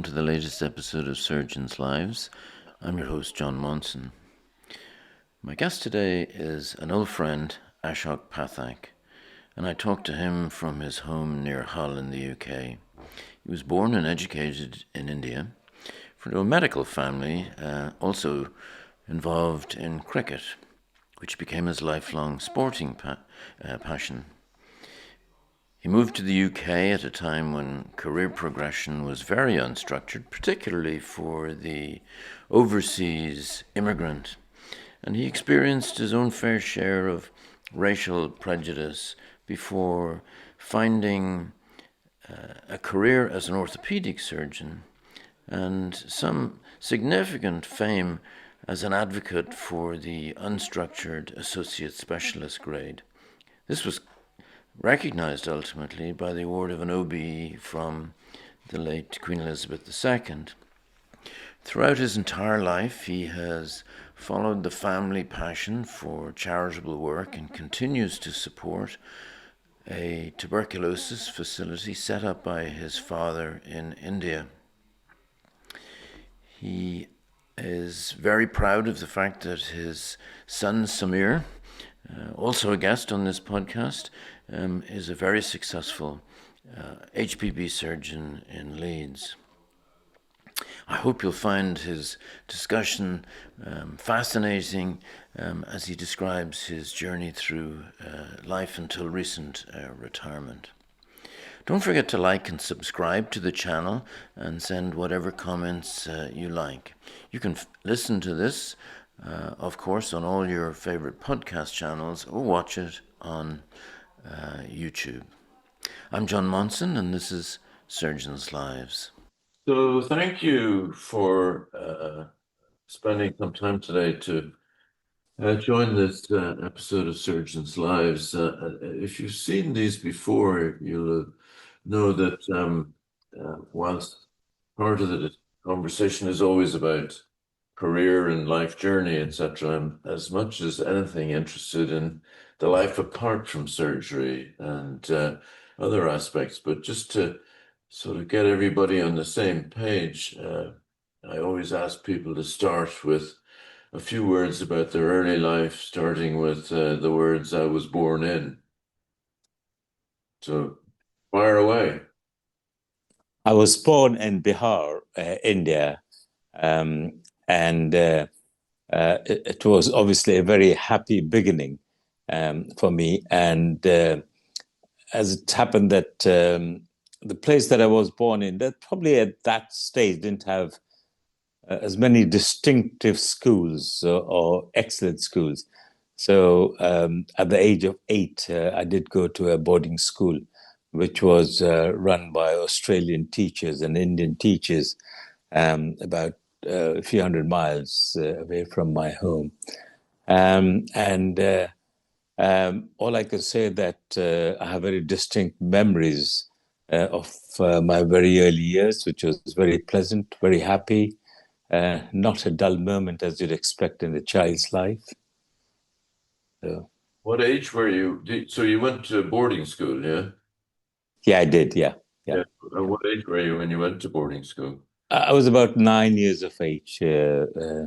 welcome to the latest episode of Surgeons' Lives. I'm your host, John Monson. My guest today is an old friend, Ashok Pathak, and I talked to him from his home near Hull in the UK. He was born and educated in India, from a medical family, also involved in cricket, which became his lifelong sporting passion. He moved to the UK at a time when career progression was very unstructured, particularly for the overseas immigrant, and he experienced his own fair share of racial prejudice before finding a career as an orthopedic surgeon and some significant fame as an advocate for the unstructured associate specialist grade. This was recognized ultimately by the award of an OBE from the late Queen Elizabeth II. Throughout his entire life, he has followed the family passion for charitable work and continues to support a tuberculosis facility set up by his father in India. He is very proud of the fact that his son Samir, also a guest on this podcast, is a very successful HPB surgeon in Leeds. I hope you'll find his discussion fascinating as he describes his journey through life until recent retirement. Don't forget to like and subscribe to the channel and send whatever comments you like. You can listen to this, of course, on all your favorite podcast channels or watch it on YouTube. I'm John Monson, and this is Surgeons' Lives. So thank you for spending some time today to join this episode of Surgeons' Lives. If you've seen these before, you'll know that whilst part of the conversation is always about career and life journey, etc., I'm as much as anything interested in the life apart from surgery and other aspects. But just to sort of get everybody on the same page, I always ask people to start with a few words about their early life, starting with the words "I was born in." So, fire away. I was born in Bihar, India, and it was obviously a very happy beginning for me. And as it happened that the place that I was born in, that probably at that stage didn't have as many distinctive schools or excellent schools. So at the age of 8, I did go to a boarding school, which was run by Australian teachers and Indian teachers about a few hundred miles away from my home. All I can say that I have very distinct memories of my very early years, which was very pleasant, very happy, not a dull moment as you'd expect in a child's life. So, what age were you? So you went to boarding school, yeah? Yeah, I did, yeah. Yeah. What age were you when you went to boarding school? I was about 9 years of age, about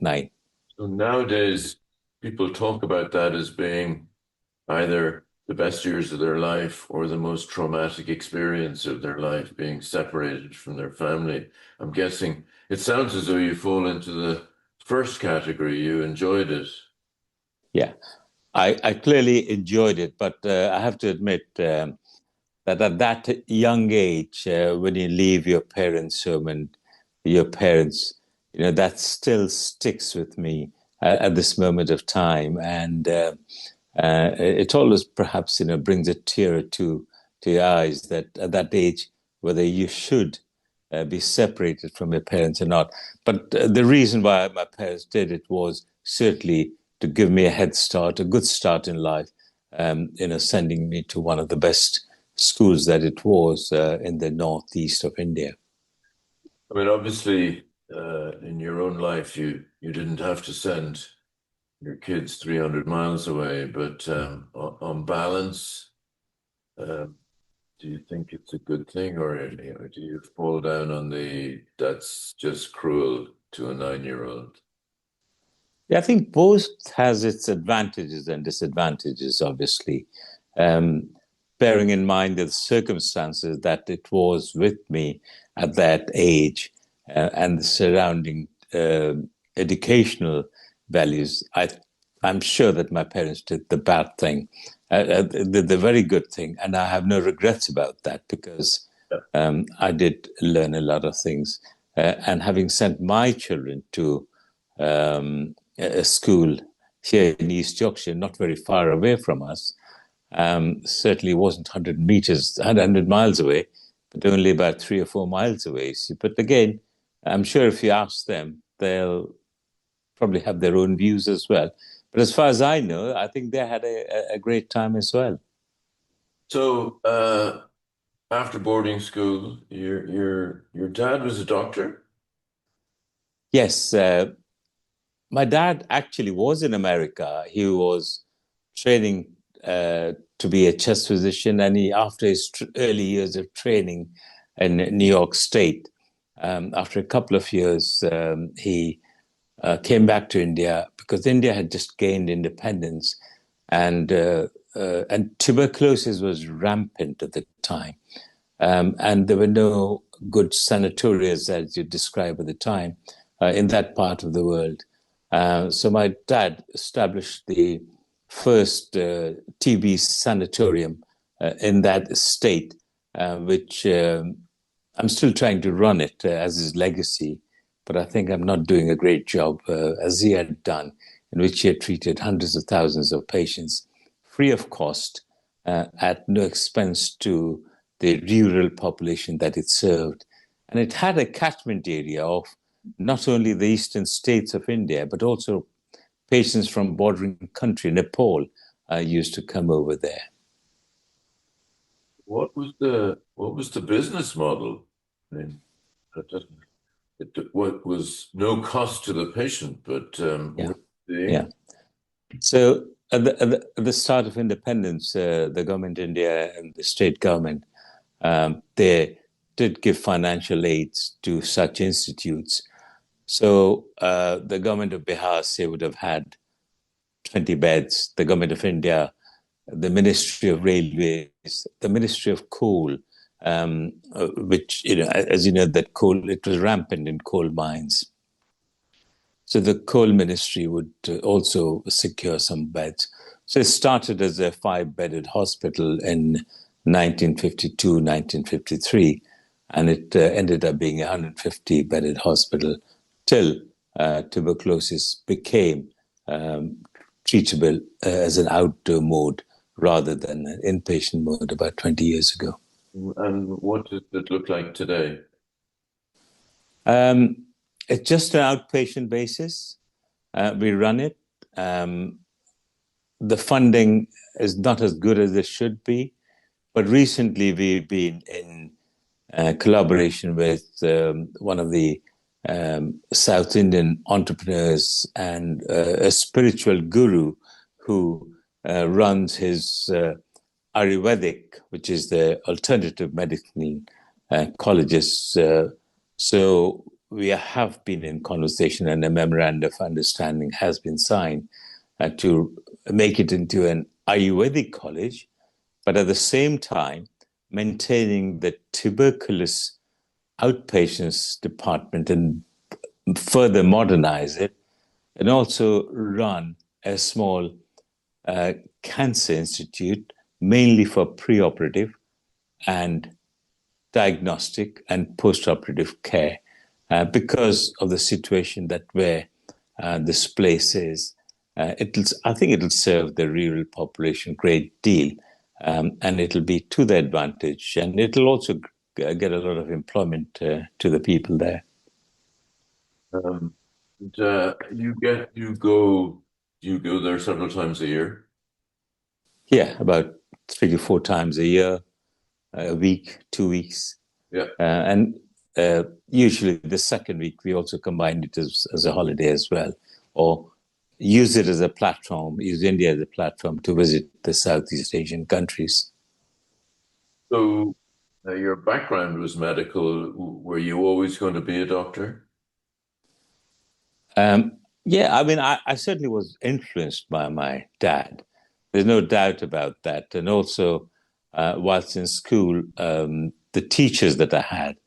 9. So nowadays, people talk about that as being either the best years of their life or the most traumatic experience of their life, being separated from their family. I'm guessing it sounds as though you fall into the first category. You enjoyed it. Yeah, I clearly enjoyed it, but I have to admit that at that young age, when you leave your parents' home and your parents, that still sticks with me at this moment of time. And it always perhaps, brings a tear or two to your eyes that at that age, whether you should be separated from your parents or not. But the reason why my parents did it was certainly to give me a head start, a good start in life, sending me to one of the best schools that it was in the northeast of India. I mean, obviously, in your own life, you didn't have to send your kids 300 miles away, but on balance, Do you think it's a good thing, or do you fall down on the that's just cruel to a 9-year-old? Yeah, I think both has its advantages and disadvantages, obviously. Um, Bearing in mind the circumstances that it was with me at that age and the surrounding educational values, I'm sure that my parents did the bad thing, the very good thing, and I have no regrets about that because I did learn a lot of things. And having sent my children to a school here in East Yorkshire, not very far away from us, certainly wasn't 100 meters, 100 miles away, but only about 3 or 4 miles away. But again, I'm sure if you ask them, they'll probably have their own views as well. But as far as I know, I think they had a great time as well. So, after boarding school, your dad was a doctor? Yes, my dad actually was in America. He was training to be a chest physician, and after his early years of training in New York State, after a couple of years, he came back to India because India had just gained independence, and tuberculosis was rampant at the time, and there were no good sanatoriums, as you describe at the time, in that part of the world. So my dad established the first TB sanatorium in that state, which I'm still trying to run it as his legacy, but I think I'm not doing a great job as he had done, in which he had treated hundreds of thousands of patients free of cost at no expense to the rural population that it served. And it had a catchment area of not only the eastern states of India, but also patients from bordering country, Nepal, used to come over there. What was the business model? I mean, that doesn't what was no cost to the patient, but Yeah, what the yeah. So at the start of independence, the government of India and the state government, they did give financial aids to such institutes. So the government of Bihar, say, would have had 20 beds. The government of India, the Ministry of Railways, the Ministry of Coal, which, as you know, that coal, it was rampant in coal mines. So the coal ministry would also secure some beds. So it started as a 5-bedded hospital in 1952, 1953, and it ended up being a 150-bedded hospital till tuberculosis became treatable as an outdoor mode rather than an inpatient mode about 20 years ago. and what does it look like today? It's just an outpatient basis. We run it. The funding is not as good as it should be, but recently we've been in collaboration with one of the South Indian entrepreneurs and a spiritual guru who runs his Ayurvedic, which is the alternative medical colleges. So we have been in conversation, and a memorandum of understanding has been signed to make it into an Ayurvedic college, but at the same time maintaining the tuberculosis outpatients department and further modernize it, and also run a small cancer institute mainly for preoperative and diagnostic and post-operative care because of the situation that where this place is. I think it'll serve the rural population a great deal, and it'll be to their advantage, and it'll also get a lot of employment to the people there. Um, and, you go there several times a year. Yeah, about 3 to 4 times a week, 2 weeks. Yeah. And usually the second week, we also combine it as a holiday as well, or use it as a platform, use India as a platform to visit the Southeast Asian countries. So, your background was medical. Were you always going to be a doctor? Yeah, I mean, I certainly was influenced by my dad. There's no doubt about that. And also, whilst in school, the teachers that I had,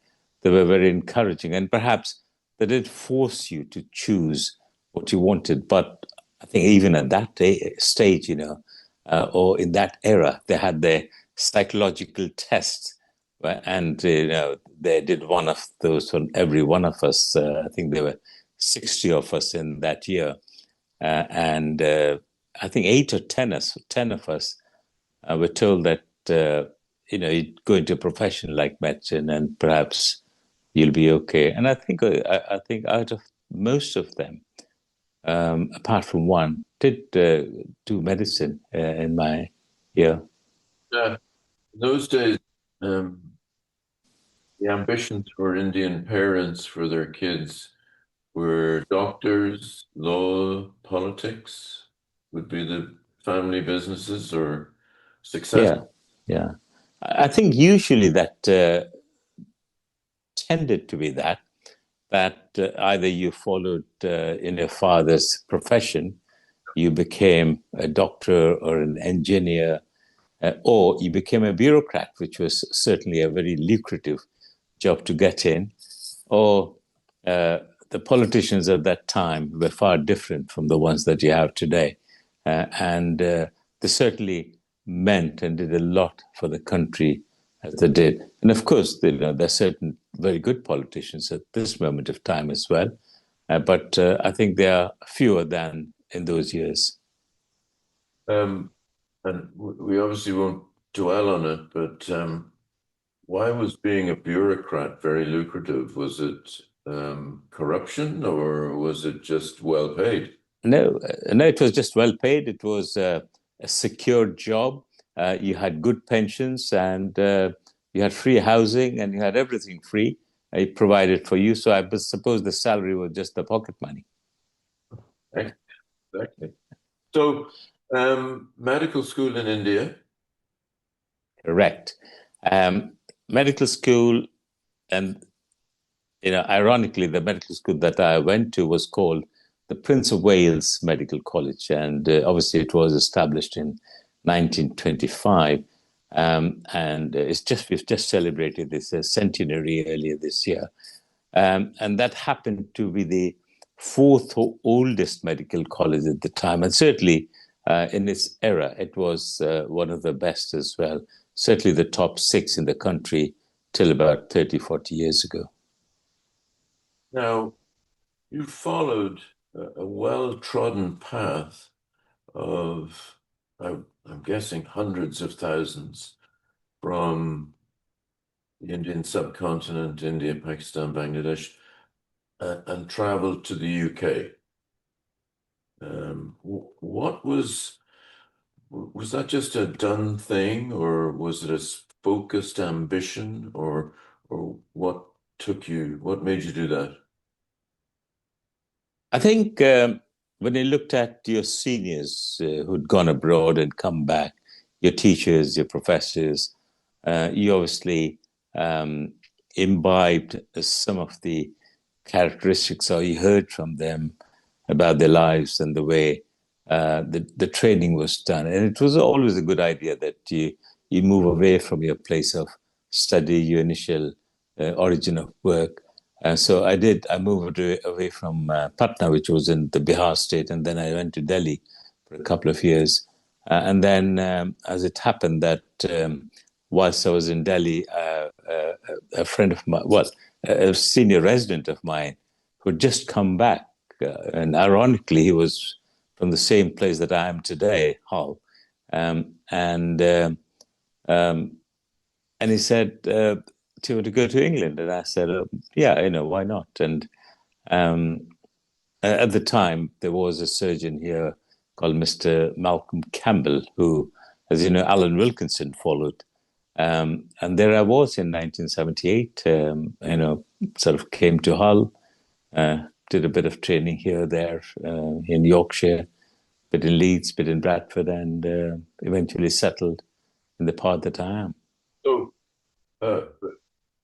they were very encouraging. And perhaps they did force you to choose what you wanted. But I think even at that stage, or in that era, they had their psychological tests. And, they did one of those on every one of us. I think there were 60 of us in that year. And I think 10 of us were told that, you go into a profession like medicine and perhaps you'll be okay. And I think out of most of them, apart from one, did do medicine in my year. Yeah. In those days, um, the ambitions for Indian parents for their kids were doctors, law, politics would be the family businesses or success. Yeah, yeah. I think usually that tended to be that either you followed in your father's profession, you became a doctor or an engineer, or you became a bureaucrat, which was certainly a very lucrative job to get in, or the politicians at that time were far different from the ones that you have today. And they certainly meant and did a lot for the country as they did. And of course, there are certain very good politicians at this moment of time as well. But I think there are fewer than in those years. Um, and we obviously won't dwell on it, but why was being a bureaucrat very lucrative? Was it corruption or was it just well paid? No, no, it was just well paid. It was a secure job. You had good pensions and you had free housing and you had everything free. It provided for you. So I suppose the salary was just the pocket money. Exactly. So, medical school in India. Correct. Medical school, and ironically, the medical school that I went to was called the Prince of Wales Medical College, and obviously it was established in 1925. And we've just celebrated this centenary earlier this year, and that happened to be the fourth oldest medical college at the time, and certainly in its era, it was one of the best as well. Certainly the top six in the country till about 30, 40 years ago. Now, you followed a well-trodden path of, I'm guessing, hundreds of thousands from the Indian subcontinent, India, Pakistan, Bangladesh, and traveled to the UK. What was that just a done thing, or was it a focused ambition, or what made you do that? I think when you looked at your seniors who'd gone abroad and come back, your teachers, your professors, you obviously imbibed some of the characteristics, or you heard from them about their lives and the way the training was done. And it was always a good idea that you move away from your place of study, your initial origin of work. So I did. I moved away from Patna, which was in the Bihar state, and then I went to Delhi for a couple of years. And then, as it happened, that whilst I was in Delhi, a friend of mine, well, a senior resident of mine, who had just come back, and ironically, he was from the same place that I am today, Hull, and and he said to go to England, and I said, yeah, why not? And um, at the time, there was a surgeon here called Mr. Malcolm Campbell, who, as you know, Alan Wilkinson followed. And there I was in 1978, sort of came to Hull, did a bit of training here, there, in Yorkshire, bit in Leeds, bit in Bradford, and eventually settled in the part that I am. So Uh,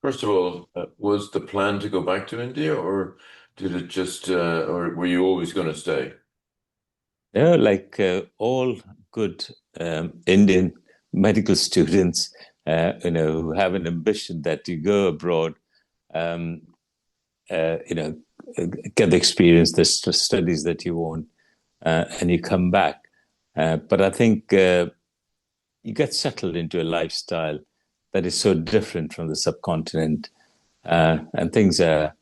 First of all, was the plan to go back to India, or did it just, or were you always going to stay? Like all good Indian medical students, who have an ambition that you go abroad, um, uh, you know, get the experience, the studies that you want, and you come back. But I think you get settled into a lifestyle that is so different from the subcontinent, and things are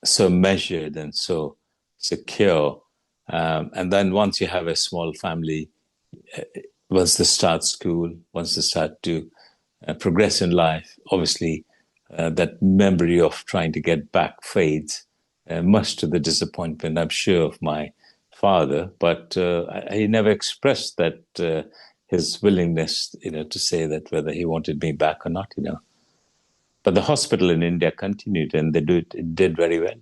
so measured and so secure. And then once you have a small family, once they start school, once they start to progress in life, obviously that memory of trying to get back fades, much to the disappointment, I'm sure, of my father. But he never expressed that his willingness, to say that whether he wanted me back or not. But the hospital in India continued, and it did very well.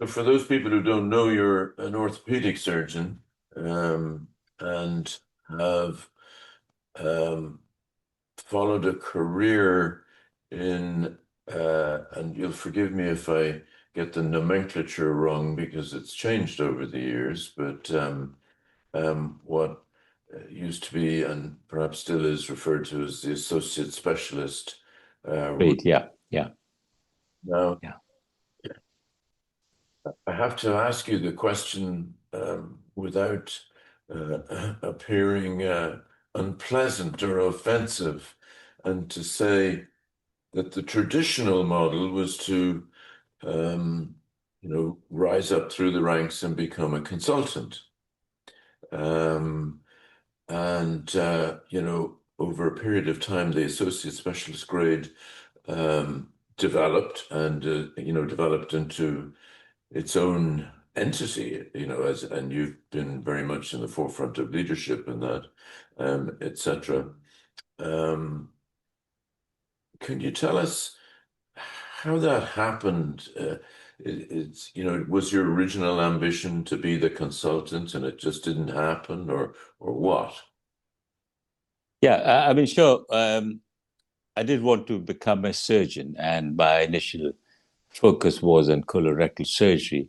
So for those people who don't know, you're an orthopedic surgeon, and have um, followed a career in, and you'll forgive me if I get the nomenclature wrong because it's changed over the years, but what used to be and perhaps still is referred to as the associate specialist. Great, yeah, yeah, Now, yeah. I have to ask you the question without appearing unpleasant or offensive, and to say that the traditional model was to, um, rise up through the ranks and become a consultant. Um, and, over a period of time, the associate specialist grade developed and, developed into its own entity, and you've been very much in the forefront of leadership in that, etc. Um, can you tell us how that happened? It's, was your original ambition to be the consultant and it just didn't happen, or what? Yeah, I mean, sure. I did want to become a surgeon, and my initial focus was on colorectal surgery.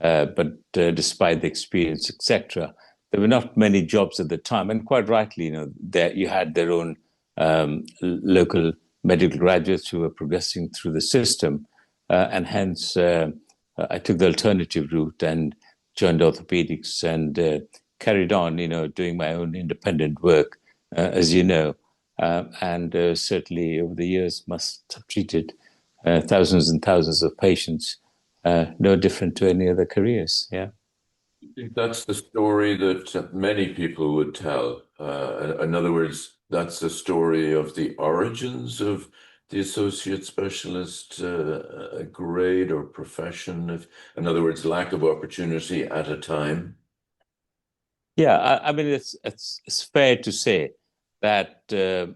But despite the experience, etc., there were not many jobs at the time, and quite rightly, that you had their own local medical graduates who were progressing through the system, and hence I took the alternative route and joined orthopedics and carried on, doing my own independent work, as you know, and certainly over the years must have treated thousands and thousands of patients, no different to any other careers. Yeah. I think that's the story that many people would tell. In other words, that's the story of the origins of the associate specialist grade or profession. If, in other words, lack of opportunity at a time. Yeah, I mean, it's fair to say that the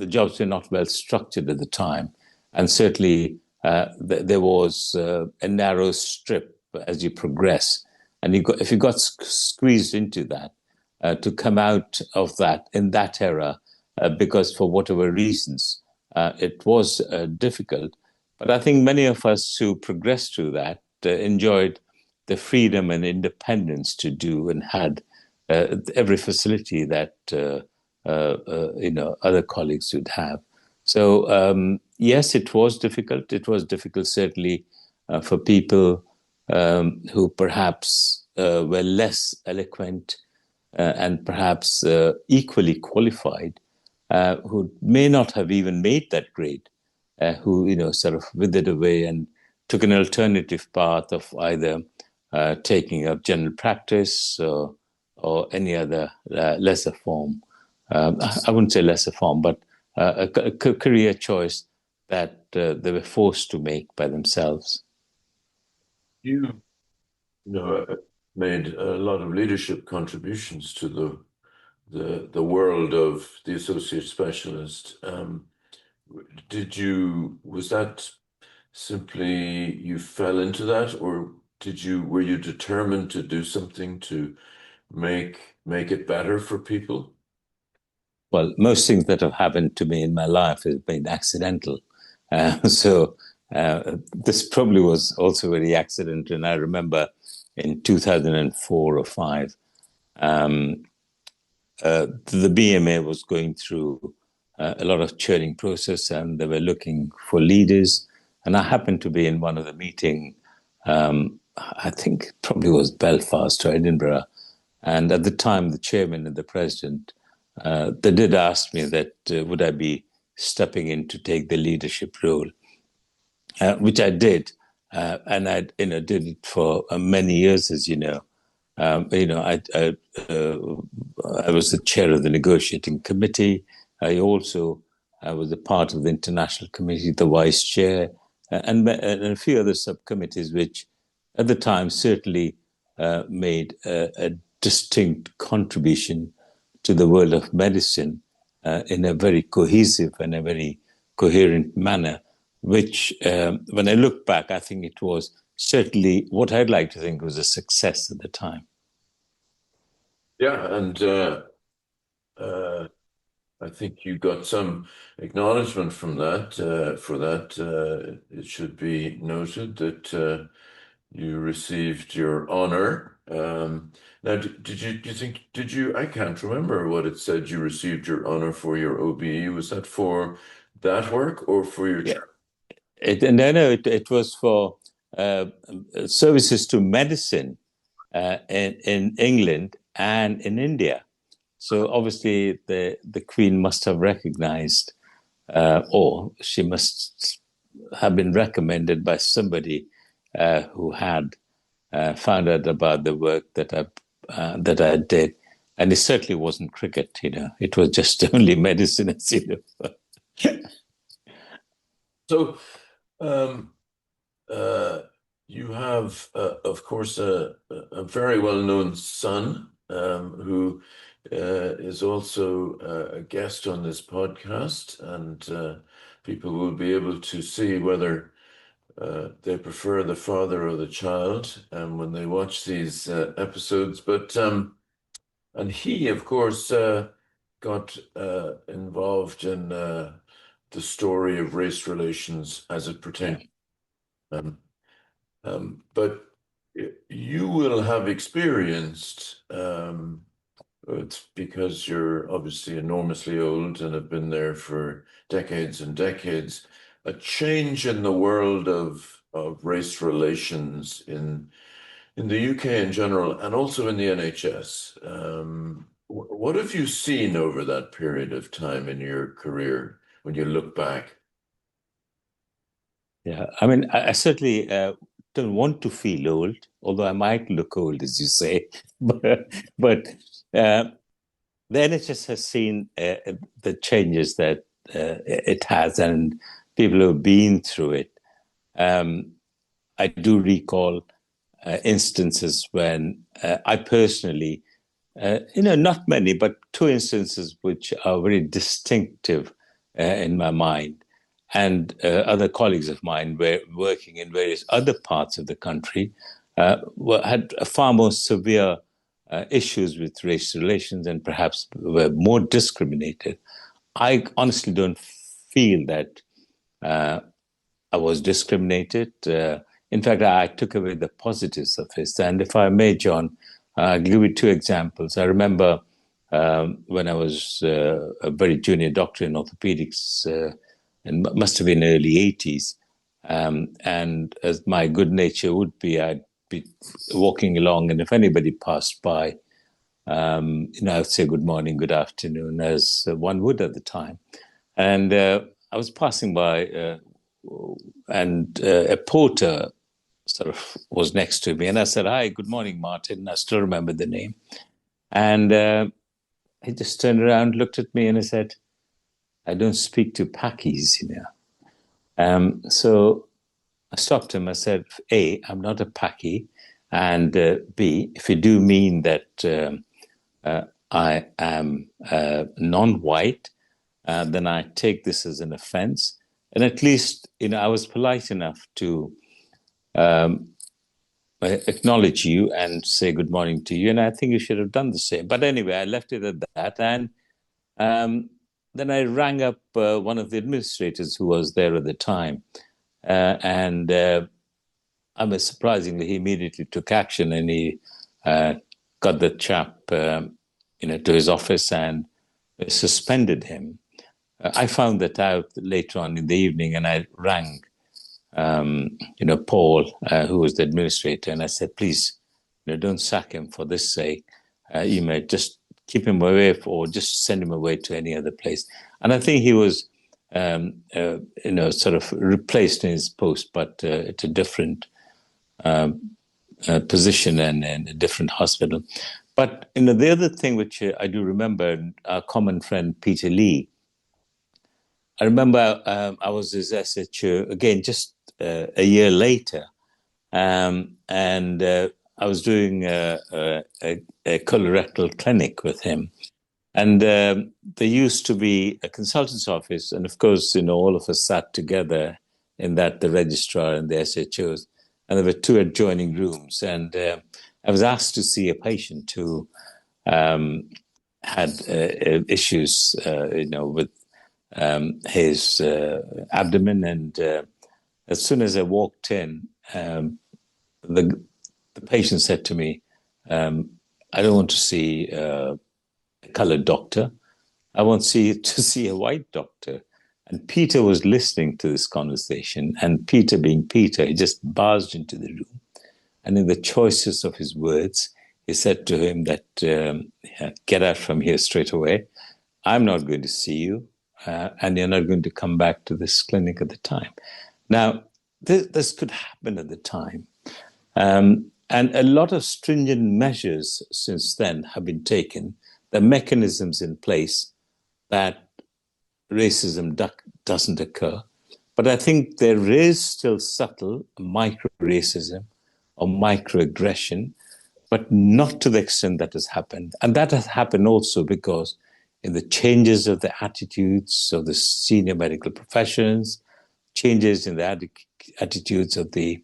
jobs were not well structured at the time, and certainly there was a narrow strip as you progress, and if you got squeezed into that, to come out of that in that era, because for whatever reasons it was difficult. But I think many of us who progressed through that enjoyed the freedom and independence to do, and had every facility that other colleagues would have. So yes, it was difficult. It was difficult certainly for people who perhaps were less eloquent, and perhaps equally qualified, who may not have even made that grade, who sort of withered away and took an alternative path of either taking up general practice, or any other lesser form. I wouldn't say lesser form, but a career choice that they were forced to make by themselves. You, made a lot of leadership contributions to the world of the associate specialist. Was that simply you fell into that, or were you determined to do something to make it better for people? well, most things that have happened to me in my life have been accidental. So this probably was also very accidental. And I remember in 2004 or 5, the BMA was going through a lot of churning process, and they were looking for leaders. And I happened to be in one of the meeting. I think it probably was Belfast or Edinburgh. And at the time, the chairman and the president, they did ask me that would I be stepping in to take the leadership role, which I did, and I did it for many years, as you know. I was the chair of the negotiating committee. I was a part of the international committee, the vice chair, and a few other subcommittees, which at the time certainly made a distinct contribution to the world of medicine in a very cohesive and a very coherent manner, which, when I look back, I think it was certainly what I'd like to think was a success at the time. Yeah, and I think you got some acknowledgement from that. For that, it should be noted that you received your honor. Now, did you, I can't remember what it said you received your honor for your OBE. Was that for that work or for your Yeah. It was for services to medicine in England and in India. So obviously the Queen must have recognized, or she must have been recommended by somebody who had found out about the work that I did. And it certainly wasn't cricket, It was just only medicine, as you know. So, um, uh, you have, of course, a very well-known son who is also a guest on this podcast, and people will be able to see whether they prefer the father or the child when they watch these episodes. But and he, of course, got involved in the story of race relations as it pertains. Um, but you will have experienced, it's because you're obviously enormously old and have been there for decades and decades, a change in the world of race relations in the UK in general and also in the NHS. What have you seen over that period of time in your career when you look back? Yeah, I mean, I certainly don't want to feel old, although I might look old, as you say. But the NHS has seen the changes that it has, and people who have been through it. I do recall instances when I personally, not many, but 2 instances which are very distinctive in my mind. And other colleagues of mine were working in various other parts of the country, had far more severe issues with race relations and perhaps were more discriminated. I honestly don't feel that I was discriminated. In fact, I took away the positives of it. And if I may, John, I'll give you 2 examples. I remember when I was a very junior doctor in orthopedics, and must have been early 80s. And as my good nature would be, I'd be walking along, and if anybody passed by, I would say good morning, good afternoon, as one would at the time. And I was passing by, and a porter sort of was next to me, and I said, "Hi, good morning, Martin." I still remember the name. And he just turned around, looked at me, and he said, "I don't speak to Pakis, So I stopped him. I said, A, I'm not a Paki. And B, if you do mean that I am non-white, then I take this as an offense. And at least, I was polite enough to acknowledge you and say good morning to you. And I think you should have done the same. But anyway, I left it at that. And Then I rang up one of the administrators who was there at the time, and surprisingly, he immediately took action and he got the chap, to his office and suspended him. I found that out later on in the evening, and I rang, Paul, who was the administrator, and I said, please, don't sack him for this sake. You may just keep him away or just send him away to any other place. And I think he was, sort of replaced in his post, but at a different position and a different hospital. But the other thing which I do remember, our common friend Peter Lee. I remember I was his SHO again just a year later, and I was doing a colorectal clinic with him. And there used to be a consultant's office, and of course, all of us sat together in that, the registrar and the SHOs, and there were two adjoining rooms. And I was asked to see a patient who had issues, with his abdomen. And as soon as I walked in, the patient said to me, "I don't want to see a colored doctor. I want to see a white doctor." And Peter was listening to this conversation, and Peter being Peter, he just barged into the room. And in the choicest of his words, he said to him that, "Get out from here straight away. I'm not going to see you, and you're not going to come back to this clinic at the time." Now, this could happen at the time. And a lot of stringent measures since then have been taken, the mechanisms in place that racism doesn't occur. But I think there is still subtle micro-racism or microaggression, but not to the extent that has happened. And that has happened also because in the changes of the attitudes of the senior medical professions, changes in the attitudes of the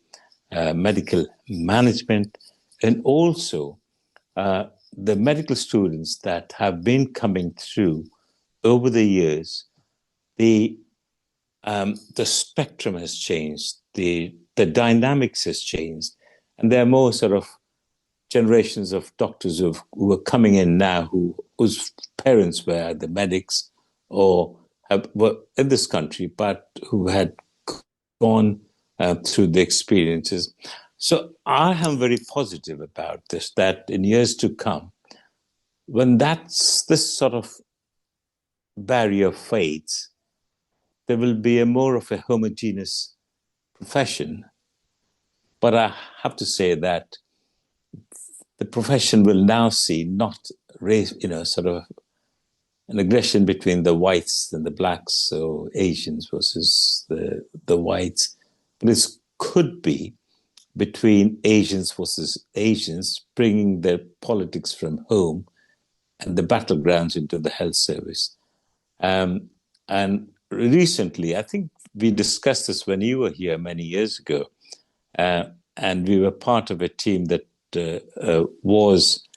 medical management, and also the medical students that have been coming through over the years. The spectrum has changed, the dynamics has changed, and there are more sort of generations of doctors who are coming in now whose parents were the medics or were in this country, but who had gone through the experiences. So I am very positive about this, that in years to come, when this sort of barrier fades, there will be a more of a homogeneous profession. But I have to say that the profession will now see not race, sort of an aggression between the whites and the blacks, so Asians versus the whites, but it could be between Asians versus Asians, bringing their politics from home and the battlegrounds into the health service. And recently, I think we discussed this when you were here many years ago, and we were part of a team that was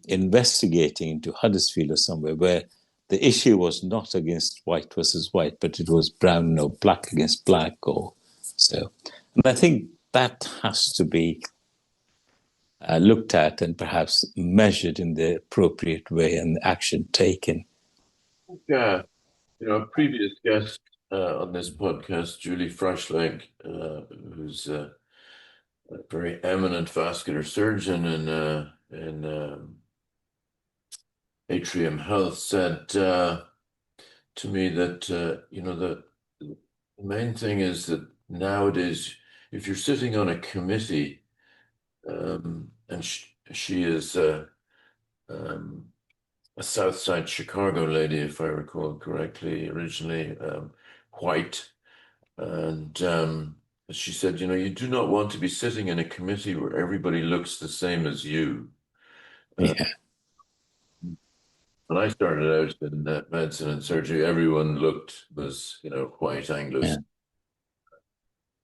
investigating into Huddersfield or somewhere, where the issue was not against white versus white, but it was brown or black against black or so. And I think that has to be looked at and perhaps measured in the appropriate way and action taken. Yeah, a previous guest on this podcast, Julie Freshleg, who's a very eminent vascular surgeon in Atrium Health, said to me that the main thing is that nowadays, if you're sitting on a committee, and she is a South Side Chicago lady, if I recall correctly, originally white, and she said, you do not want to be sitting in a committee where everybody looks the same as you. Yeah. When I started out in medicine and surgery, everyone white Anglo. Yeah.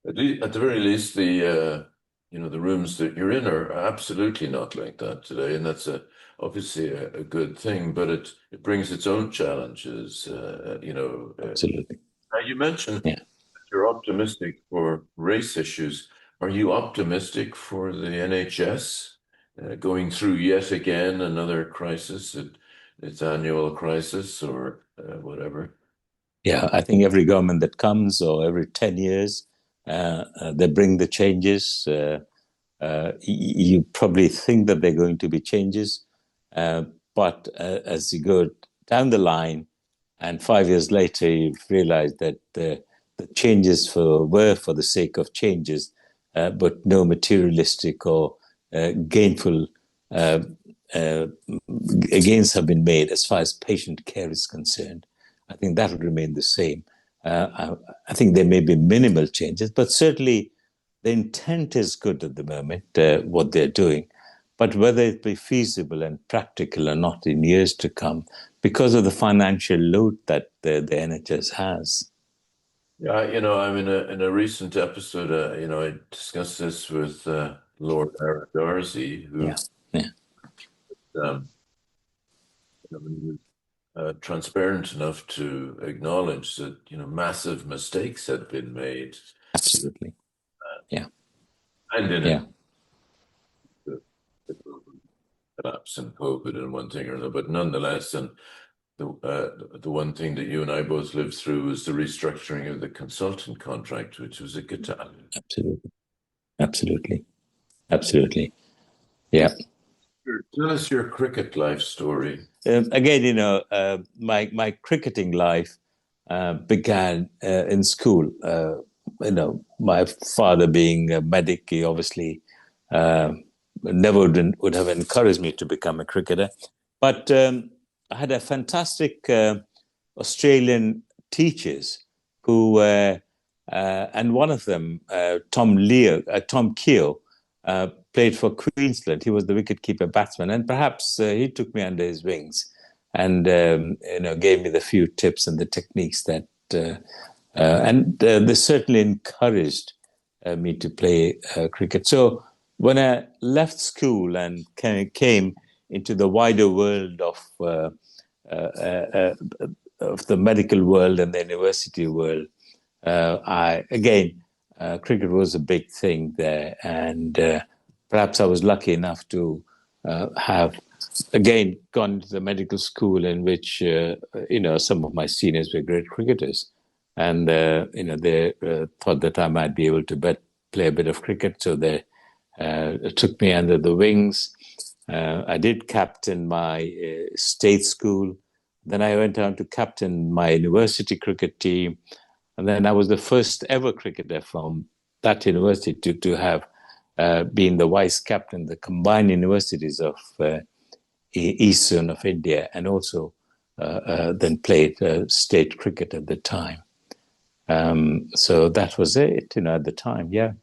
At the very least, the the rooms that you're in are absolutely not like that today, and that's obviously a good thing, but it brings its own challenges. Absolutely. Now you mentioned Yeah. you're optimistic for race issues. Are you optimistic for the NHS going through yet again another crisis, its annual crisis or whatever? Yeah, I think every government that comes, or every 10 years, they bring the changes. You probably think that they're going to be changes, but as you go down the line, and 5 years later, you realize that the changes were for the sake of changes, but no materialistic or gainful uh, uh, gains have been made as far as patient care is concerned. I think that would remain the same. I think there may be minimal changes, but certainly the intent is good at the moment, what they're doing. But whether it be feasible and practical or not in years to come, because of the financial load that the NHS has. Yeah, I'm in a recent episode. I discussed this with Lord Aaron Darcy, Yeah, who yeah, um, was transparent enough to acknowledge that massive mistakes had been made, absolutely. Yeah, and in yeah, it, the collapse and COVID and one thing or another. But nonetheless, and the one thing that you and I both lived through was the restructuring of the consultant contract, which was a catastrophe. absolutely, absolutely, absolutely. Yeah. Tell us your cricket life story. Again, my cricketing life began in school. My father being a medic, he obviously uh, never would have encouraged me to become a cricketer. But I had a fantastic Australian teachers who, and one of them, Tom Keogh, played for Queensland. He was the wicketkeeper batsman, and perhaps he took me under his wings and gave me the few tips and the techniques that, they certainly encouraged me to play cricket. So when I left school and came into the wider world of the medical world and the university world, cricket was a big thing there, and perhaps I was lucky enough to have again gone to the medical school in which some of my seniors were great cricketers, and they thought that I might be able to play a bit of cricket, so they took me under the wings. I did captain my state school. Then I went on to captain my university cricket team. And then I was the first ever cricketer from that university to have been the vice captain of the combined universities of Eastern of India, and also then played state cricket at the time. So that was it, at the time. Yeah.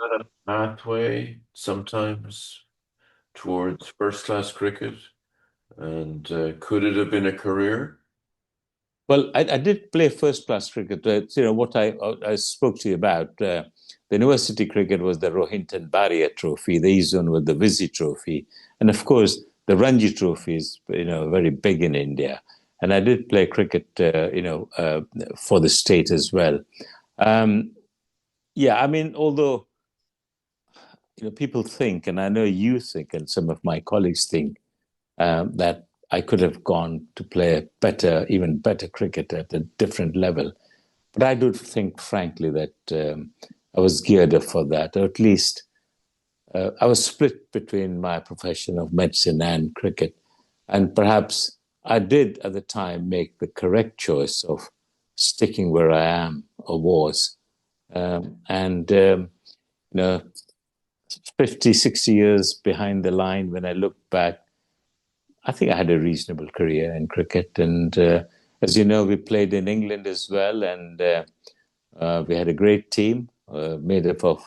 That a pathway sometimes towards first class cricket? And could it have been a career? Well, I did play first class cricket. What I spoke to you about. The university cricket was the Rohinton Barrier Trophy. The Eastern was the Visi Trophy, and of course the Ranji Trophy is very big in India. And I did play cricket, for the state as well. Um, yeah, I mean, although people think, and I know you think, and some of my colleagues think that I could have gone to play even better cricket at a different level. But I do think, frankly, that I was geared up for that, or at least I was split between my profession of medicine and cricket. And perhaps I did at the time make the correct choice of sticking where I am or was. And, 50, 60 years behind the line, when I look back, I think I had a reasonable career in cricket. And as you know, we played in England as well. And we had a great team made up of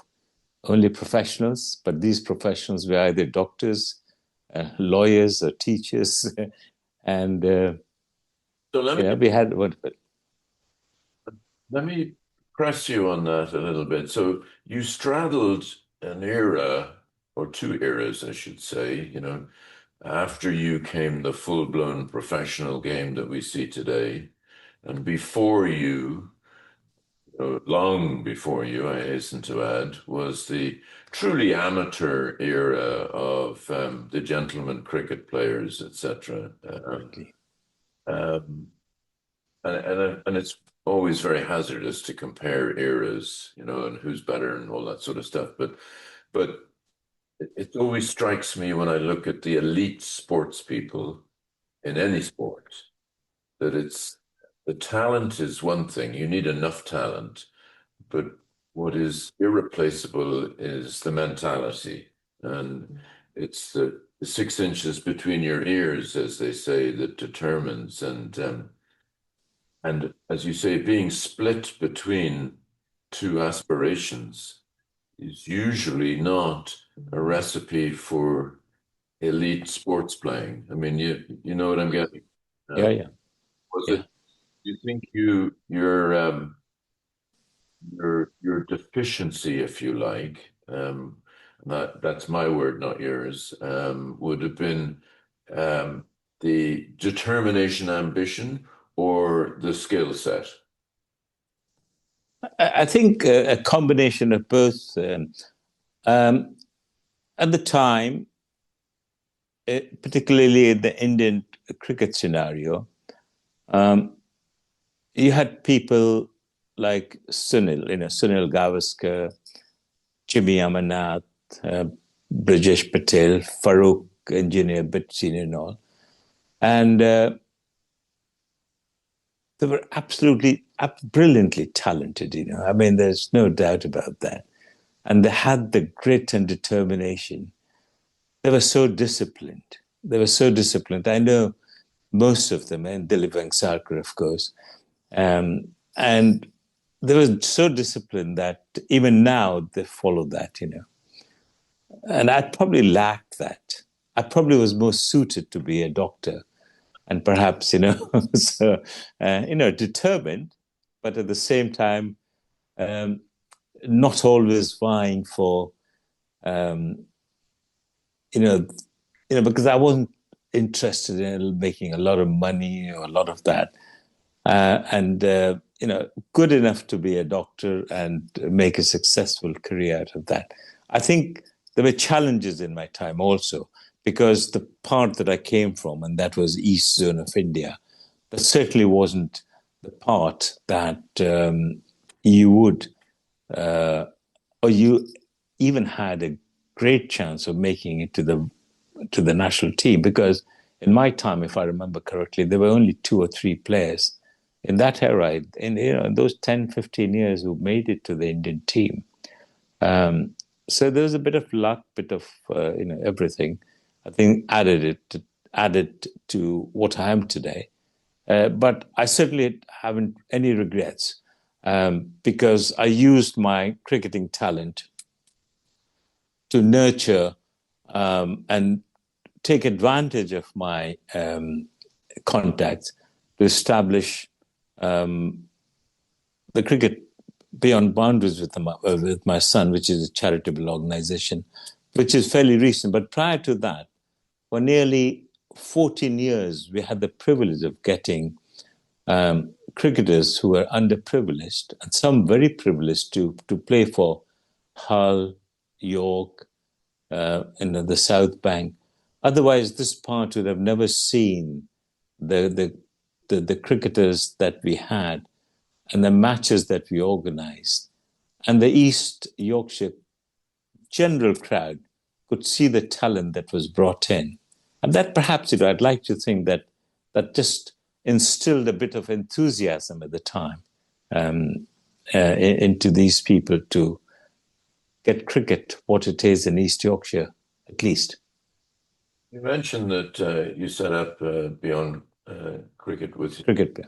only professionals, but these professionals were either doctors, lawyers, or teachers. And, So we had what. let me press you on that a little bit. So you straddled an era, or two eras, I should say, after you came the full-blown professional game that we see today, and before you, long before you, I hasten to add, was the truly amateur era of the gentlemen cricket players, etc. Absolutely. Um, and it's always very hazardous to compare eras, and who's better and all that sort of stuff. But it always strikes me when I look at the elite sports people in any sport that it's the talent is one thing. You need enough talent, but what is irreplaceable is the mentality. And it's the 6 inches between your ears, as they say, that determines. And as you say, being split between two aspirations is usually not a recipe for elite sports playing. I mean, you know what I'm getting. Yeah, Um, yeah, was yeah. it? You think your deficiency, if you like, that's my word, not yours, would have been um, the determination, ambition, or the skill set? I think a combination of both. Um, at the time, particularly in the Indian cricket scenario, um, you had people like Sunil Gavaskar, Jimmy Amarnath, uh, Brajesh Patel, Farooq, engineer, but senior and all. And they were absolutely brilliantly talented, I mean, there's no doubt about that. And they had the grit and determination. They were so disciplined. They were so disciplined. I know most of them, and Dilip Vengsarkar, of course. And they were so disciplined that even now they follow that. And I probably lacked that. I probably was more suited to be a doctor and perhaps, so, determined, but at the same time, um, not always vying for, um, you know, because I wasn't interested in making a lot of money or a lot of that. And good enough to be a doctor and make a successful career out of that. I think there were challenges in my time also, because the part that I came from, and that was East Zone of India, that certainly wasn't the part that you would, or you even had a great chance of making it to the national team. Because in my time, if I remember correctly, there were only two or three players in that era, in those 10, 15 years, who made it to the Indian team. So there was a bit of luck, bit of everything. I think added to what I am today. But I certainly haven't any regrets, because I used my cricketing talent to nurture and take advantage of my contacts to establish the Cricket Beyond Boundaries with my son, which is a charitable organization, which is fairly recent. But prior to that, for nearly 14 years, we had the privilege of getting cricketers who were underprivileged and some very privileged to play for Hull, York, the South Bank. Otherwise, this part would have never seen the cricketers that we had and the matches that we organized. And the East Yorkshire general crowd could see the talent that was brought in. And that perhaps, I'd like to think that just instilled a bit of enthusiasm at the time into these people to get cricket what it is in East Yorkshire, at least. You mentioned that you set up Beyond Cricket with your Cricket.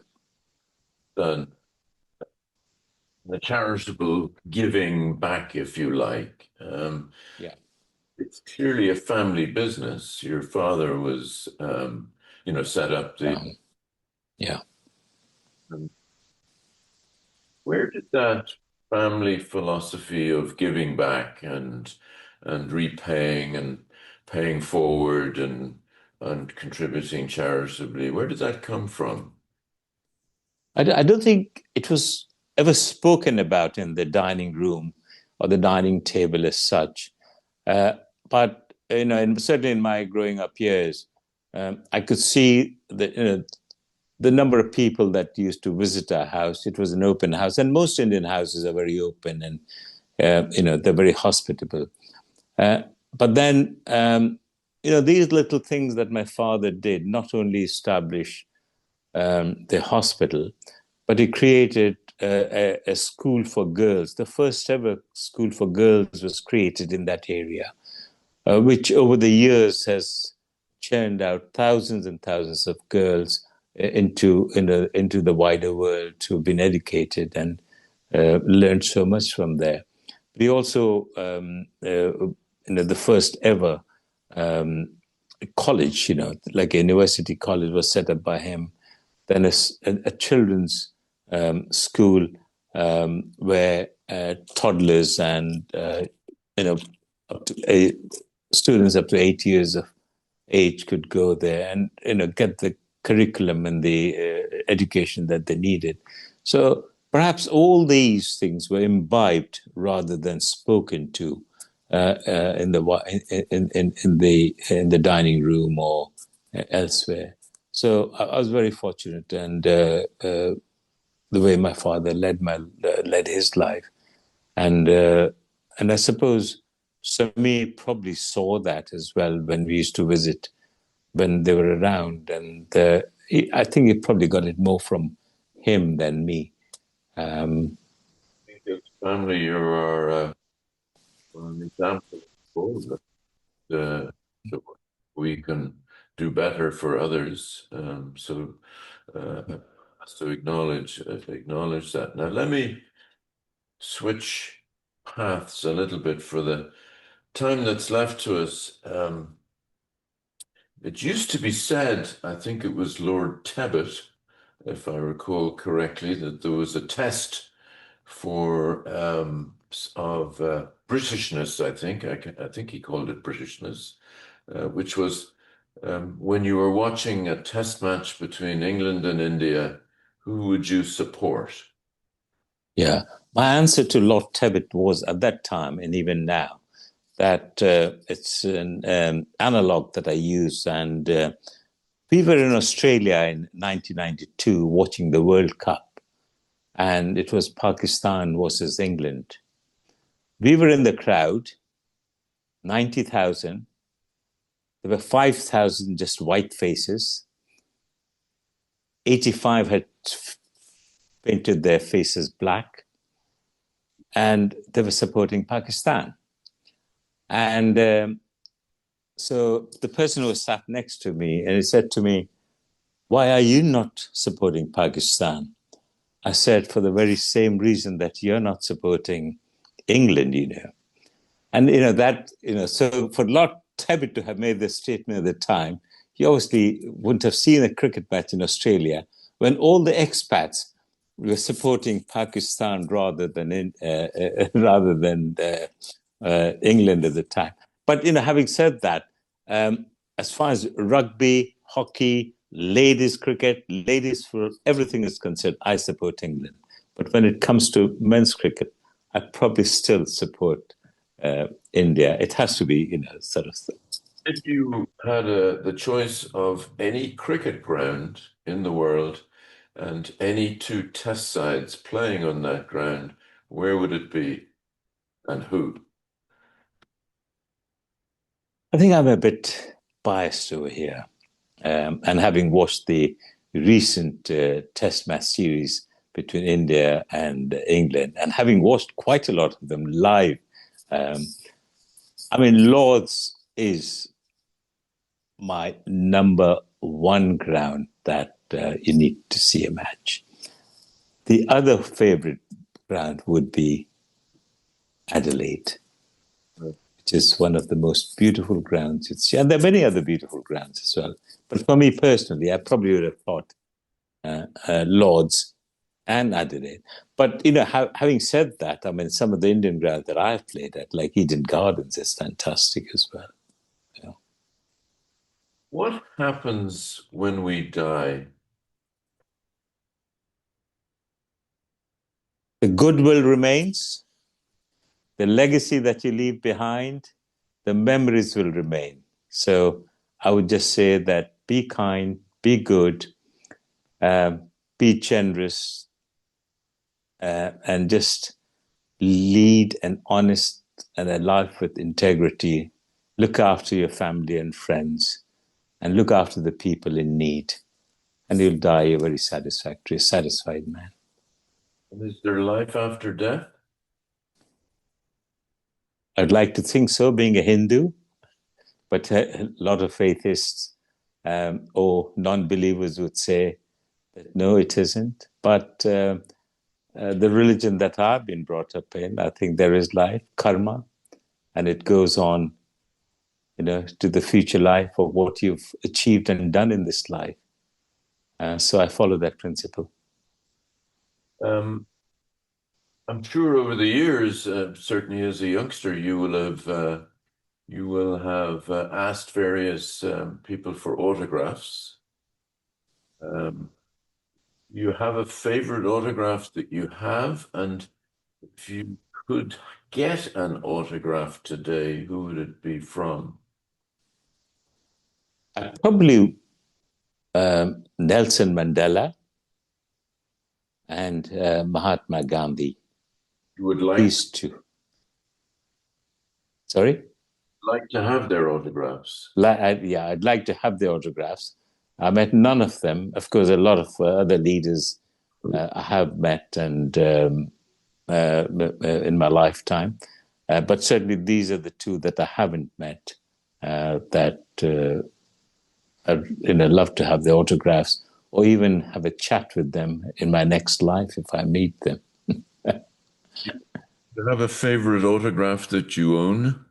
son, the charitable giving back, if you like. Yeah. It's clearly a family business. Your father was, set up the. Yeah. um, Where did that family philosophy of giving back and repaying and paying forward and contributing charitably, where did that come from? I don't think it was ever spoken about in the dining room or the dining table as such. But certainly in my growing up years, I could see the number of people that used to visit our house. It was an open house, and most Indian houses are very open, and they're very hospitable. But then, these little things that my father did not only establish the hospital, but he created a school for girls. The first ever school for girls was created in that area, which over the years has churned out thousands and thousands of girls into the wider world who've been educated and learned so much from there. We also, the first ever college, like a university college, was set up by him. Then a children's school where toddlers and up to students up to 8 years of age could go there and get the curriculum and the education that they needed. So perhaps all these things were imbibed rather than spoken to in the dining room or elsewhere. So I was very fortunate, and the way my father led his life, and I suppose Sami probably saw that as well when we used to visit when they were around, and I think he probably got it more from him than me. Family, you are an example that we can do better for others. So to acknowledge that. Now, let me switch paths a little bit for the time that's left to us. It used to be said, I think it was Lord Tebbit, if I recall correctly, that there was a test for Britishness. I think he called it Britishness, which was when you were watching a test match between England and India, who would you support? Yeah, my answer to Lord Tebbit was at that time, and even now, that it's an analog that I use. And we were in Australia in 1992 watching the World Cup, and it was Pakistan versus England. We were in the crowd, 90,000. There were 5,000 just white faces. 85 had painted their faces black, and they were supporting Pakistan. And so the person who was sat next to me, and he said to me, "Why are you not supporting Pakistan?" I said, "For the very same reason that you're not supporting England, And, so for Lord Tebbit to have made this statement at the time, he obviously wouldn't have seen a cricket match in Australia when all the expats were supporting Pakistan rather than England at the time. But, having said that, as far as rugby, hockey, ladies cricket, ladies football, everything is concerned, I support England. But when it comes to men's cricket, I probably still support India. It has to be, sort of. If you had the choice of any cricket ground in the world and any two test sides playing on that ground, where would it be and who? I think I'm a bit biased over here. And having watched the recent test match series between India and England, and having watched quite a lot of them live, Lord's is my number one ground that you need to see a match. The other favorite ground would be Adelaide, which is one of the most beautiful grounds you'd see. And there are many other beautiful grounds as well. But for me personally, I probably would have thought Lord's and Adelaide. But having said that, I mean, some of the Indian grounds that I've played at, like Eden Gardens, is fantastic as well. What happens when we die? The goodwill remains, the legacy that you leave behind, the memories will remain. So I would just say that be kind, be good, be generous, and just lead an honest and a life with integrity. Look after your family and friends, and look after the people in need. And you'll die a very satisfied man. And is there life after death? I'd like to think so, being a Hindu, but a lot of atheists or non-believers would say that no, it isn't. But the religion that I've been brought up in, I think there is life, karma, and it goes on, to the future life of what you've achieved and done in this life. So I follow that principle. Um, I'm sure over the years, certainly as a youngster, you will have asked various people for autographs. Um, you have a favorite autograph that you have, and if you could get an autograph today, who would it be from? Probably Nelson Mandela and Mahatma Gandhi. You would like These two. Sorry? like to have their autographs. I'd like to have the autographs. I met none of them. Of course, a lot of other leaders I have met and in my lifetime, but certainly these are the two that I haven't met. That I'd love to have the autographs, or even have a chat with them in my next life if I meet them. Do you have a favorite autograph that you own?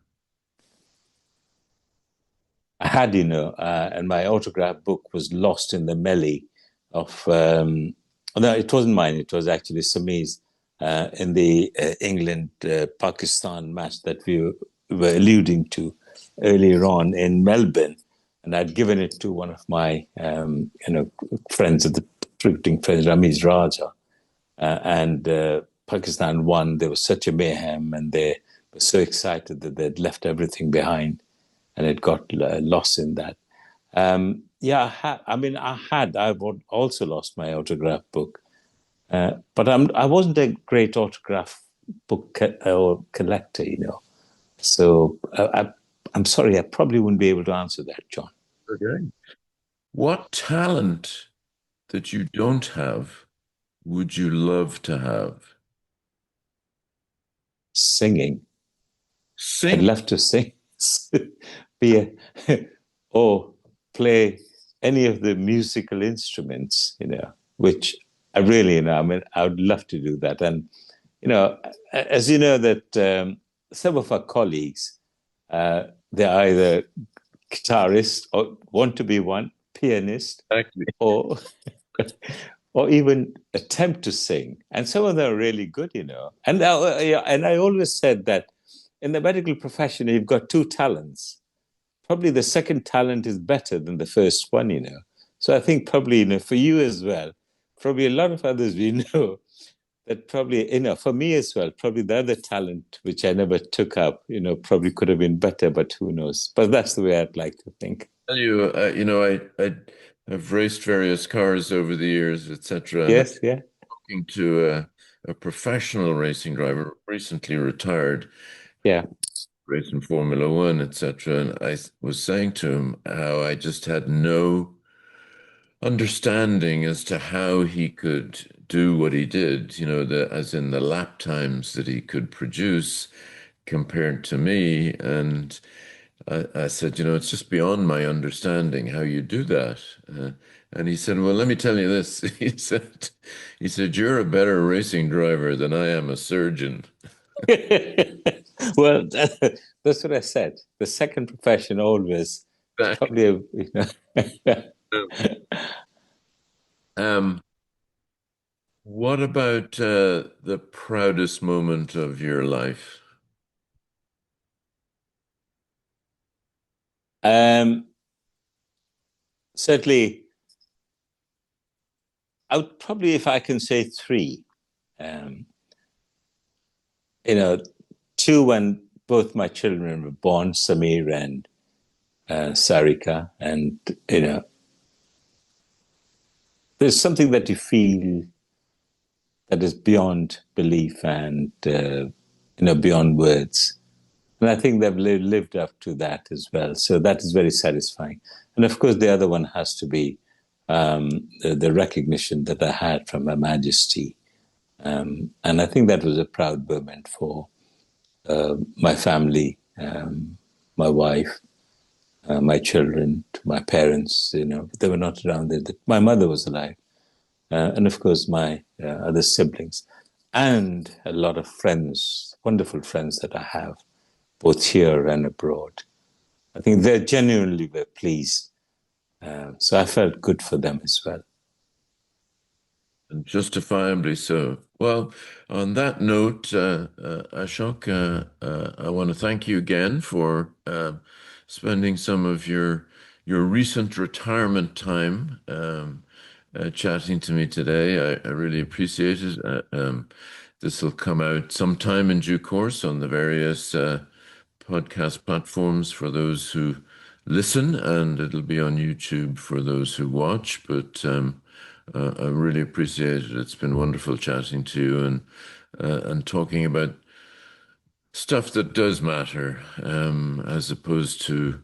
I had, and my autograph book was lost in the melee of. No, it wasn't mine. It was actually Samir's in the England-Pakistan match that we were alluding to earlier on in Melbourne, and I'd given it to one of my, friends of the cricketing friends, Ramiz Raja, and Pakistan won. There was such a mayhem, and they were so excited that they'd left everything behind, and it got lost in that. I've also lost my autograph book, but I wasn't a great autograph book or collector, So I'm sorry, I probably wouldn't be able to answer that, John. Okay. What talent that you don't have would you love to have? Singing. I'd Sing. love to sing, be or play any of the musical instruments, which I really, I mean, I would love to do that. And, as you know, that some of our colleagues, they're either guitarists or want to be one, pianist, Exactly. or or even attempt to sing. And some of them are really good, And I always said that in the medical profession, you've got two talents. Probably the second talent is better than the first one. So I think probably, for you as well, probably a lot of others we know that probably, for me as well, probably the other talent, which I never took up, probably could have been better, but who knows? But that's the way I'd like to think. Tell you, I've raced various cars over the years, etc. And I'm Yes, yeah, talking to a professional racing driver, recently retired, yeah. racing Formula One, etc. And I was saying to him how I just had no understanding as to how he could do what he did, as in the lap times that he could produce compared to me. And I said, it's just beyond my understanding how you do that. And he said, well, let me tell you this. He said, you're a better racing driver than I am a surgeon. Well, that's what I said. The second profession always is Back. probably Um, What about the proudest moment of your life? Um, Certainly, I would probably, if I can say three, um, you know, two when both my children were born, Samir and Sarika, and there's something that you feel that is beyond belief and beyond words. And I think they've lived up to that as well. So that is very satisfying. And of course, the other one has to be the recognition that I had from Her Majesty. And I think that was a proud moment for my family, my wife, my children, my parents. They were not around. My mother was alive. And of course, my other siblings, and a lot of friends, wonderful friends that I have, both here and abroad. I think they genuinely were pleased. So I felt good for them as well. And justifiably so. Well, on that note, Ashok, I want to thank you again for spending some of your recent retirement time chatting to me today. I really appreciate it. This will come out sometime in due course on the various podcast platforms for those who listen, and it'll be on YouTube for those who watch. But I really appreciate it. It's been wonderful chatting to you and talking about stuff that does matter, as opposed to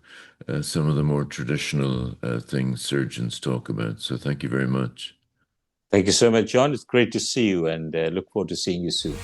some of the more traditional things surgeons talk about. So thank you very much. Thank you so much, John. It's great to see you and look forward to seeing you soon.